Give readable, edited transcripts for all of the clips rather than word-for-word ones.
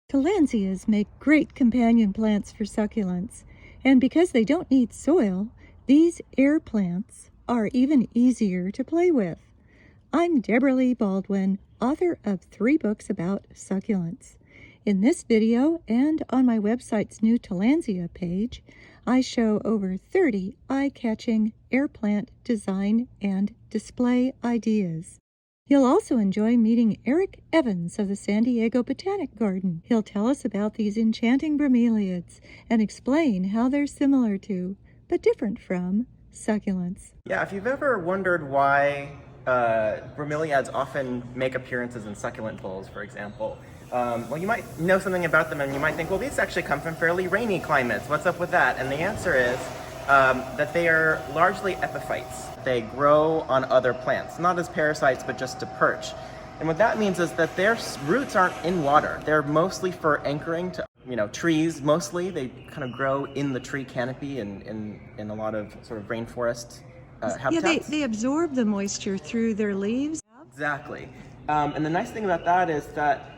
Tillandsias make great companion plants for succulents, and because they don't need soil, these air plants are even easier to play with. I'm Debra Lee Baldwin, author of 3 books about succulents. In this video and on my website's new Tillandsia page, I show over 30 eye-catching air plant design and display ideas. You'll also enjoy meeting Eric Evans of the San Diego Botanic Garden. He'll tell us about these enchanting bromeliads and explain how they're similar to, but different from, succulents. Yeah, if you've ever wondered why bromeliads often make appearances in succulent bowls, for example, well, you might know something about them and you might think, well, these actually come from fairly rainy climates. What's up with that? And the answer is that they are largely epiphytes. They grow on other plants, not as parasites, but just to perch. And what that means is that their roots aren't in water. They're mostly for anchoring to, trees mostly. They kind of grow in the tree canopy and in a lot of sort of rainforest habitats. Yeah, they absorb the moisture through their leaves. Exactly. And the nice thing about that is that,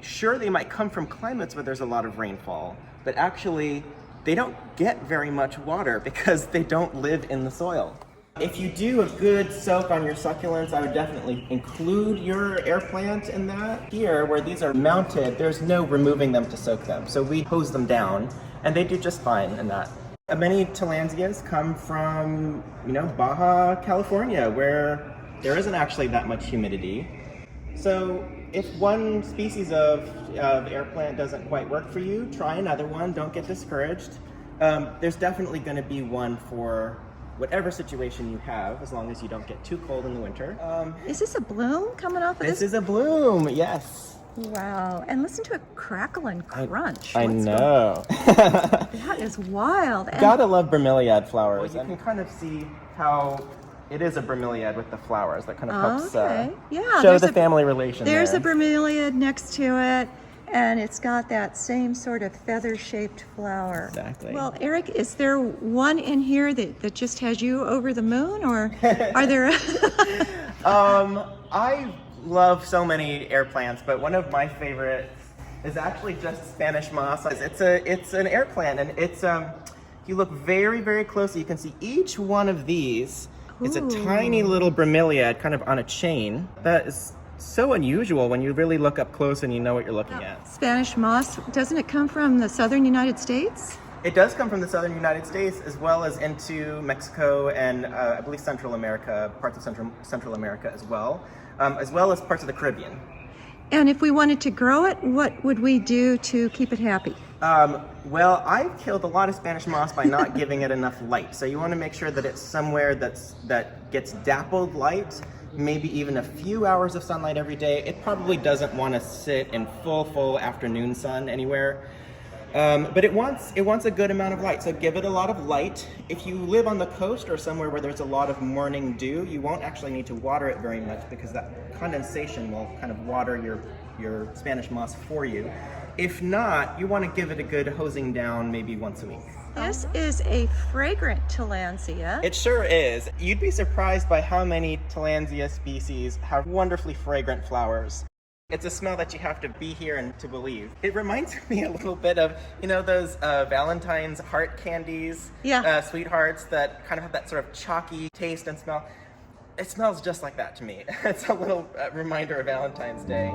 sure, they might come from climates where there's a lot of rainfall, but actually they don't get very much water because they don't live in the soil. If you do a good soak on your succulents, I would definitely include your air plant in that. Here, where these are mounted, there's no removing them to soak them. So we hose them down, and they do just fine in that. Many Tillandsias come from, Baja California, where there isn't actually that much humidity. So if one species of air plant doesn't quite work for you, try another one. Don't get discouraged. There's definitely going to be one for whatever situation you have, as long as you don't get too cold in the winter. Is this a bloom coming off of this? This is a bloom, yes. Wow, and listen to it crackle and crunch. I know. That is wild. And Gotta love bromeliad flowers. Well, you can kind of see how it is a bromeliad with the flowers. That kind of helps show the family relation. There's a bromeliad next to it, and it's got that same sort of feather-shaped flower. Exactly. Well, Eric, is there one in here that just has you over the moon, or are there? I love so many air plants, but one of my favorites is actually just Spanish moss. It's an air plant, and it's if you look very, very closely, you can see each one of these. It's a tiny little bromeliad kind of on a chain. That is so unusual when you really look up close and you know what you're looking at. Spanish moss, doesn't it come from the southern United States? It does come from the southern United States, as well as into Mexico and I believe Central America, parts of Central America as well as parts of the Caribbean. And if we wanted to grow it, what would we do to keep it happy? Well, I've killed a lot of Spanish moss by not giving it enough light. So you want to make sure that it's somewhere that gets dappled light, maybe even a few hours of sunlight every day. It probably doesn't want to sit in full afternoon sun anywhere. But it wants a good amount of light, so give it a lot of light. If you live on the coast or somewhere where there's a lot of morning dew, you won't actually need to water it very much because that condensation will kind of water your Spanish moss for you. If not, you want to give it a good hosing down maybe once a week. This is a fragrant Tillandsia. It sure is. You'd be surprised by how many Tillandsia species have wonderfully fragrant flowers. It's a smell that you have to be here and to believe. It reminds me a little bit of, those Valentine's heart candies, sweethearts that kind of have that sort of chalky taste and smell. It smells just like that to me. It's a little reminder of Valentine's Day.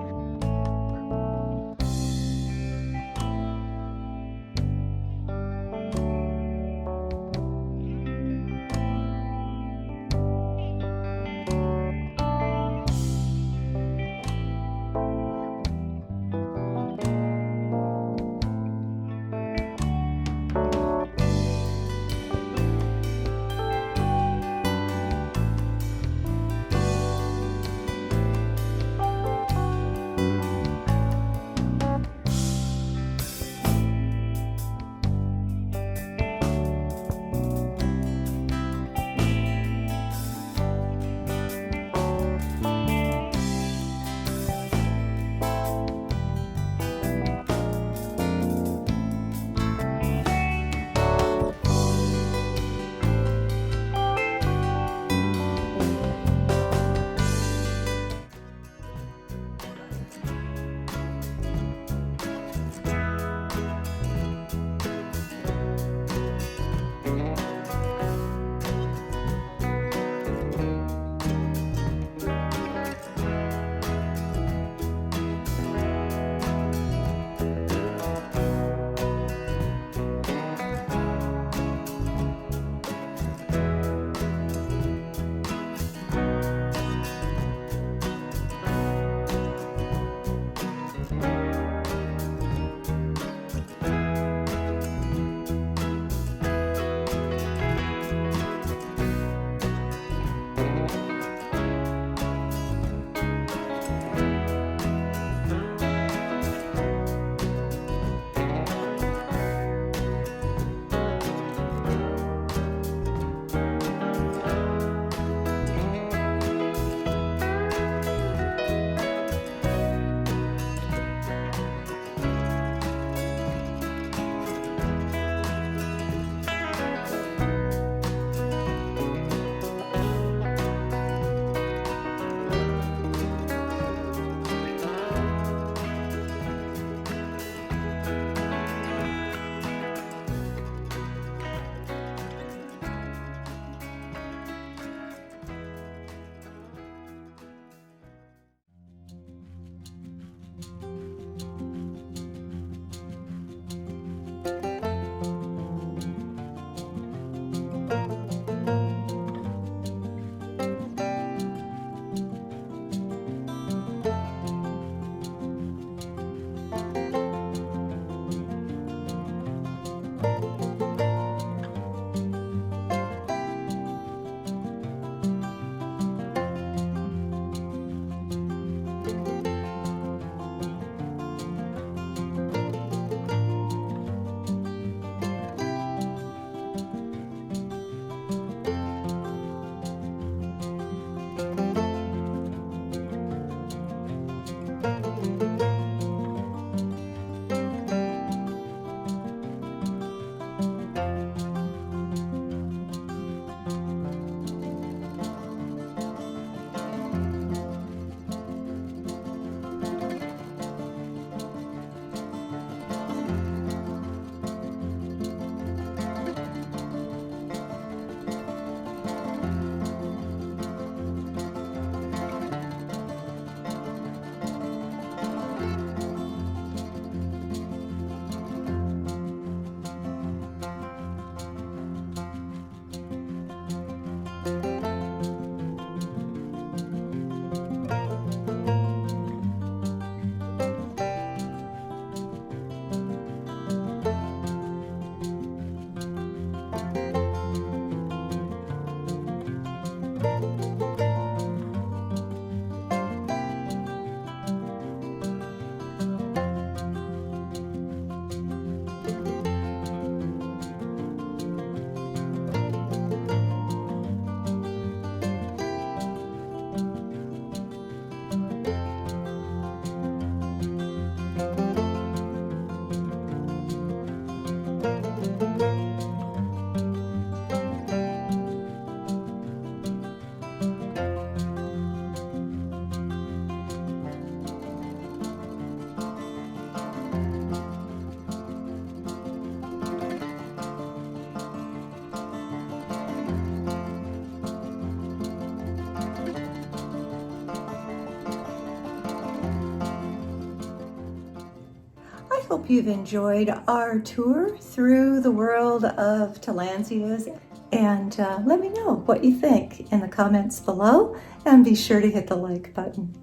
I hope you've enjoyed our tour through the world of Tillandsias, and let me know what you think in the comments below, and be sure to hit the like button.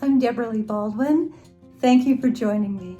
I'm Debra Lee Baldwin. Thank you for joining me.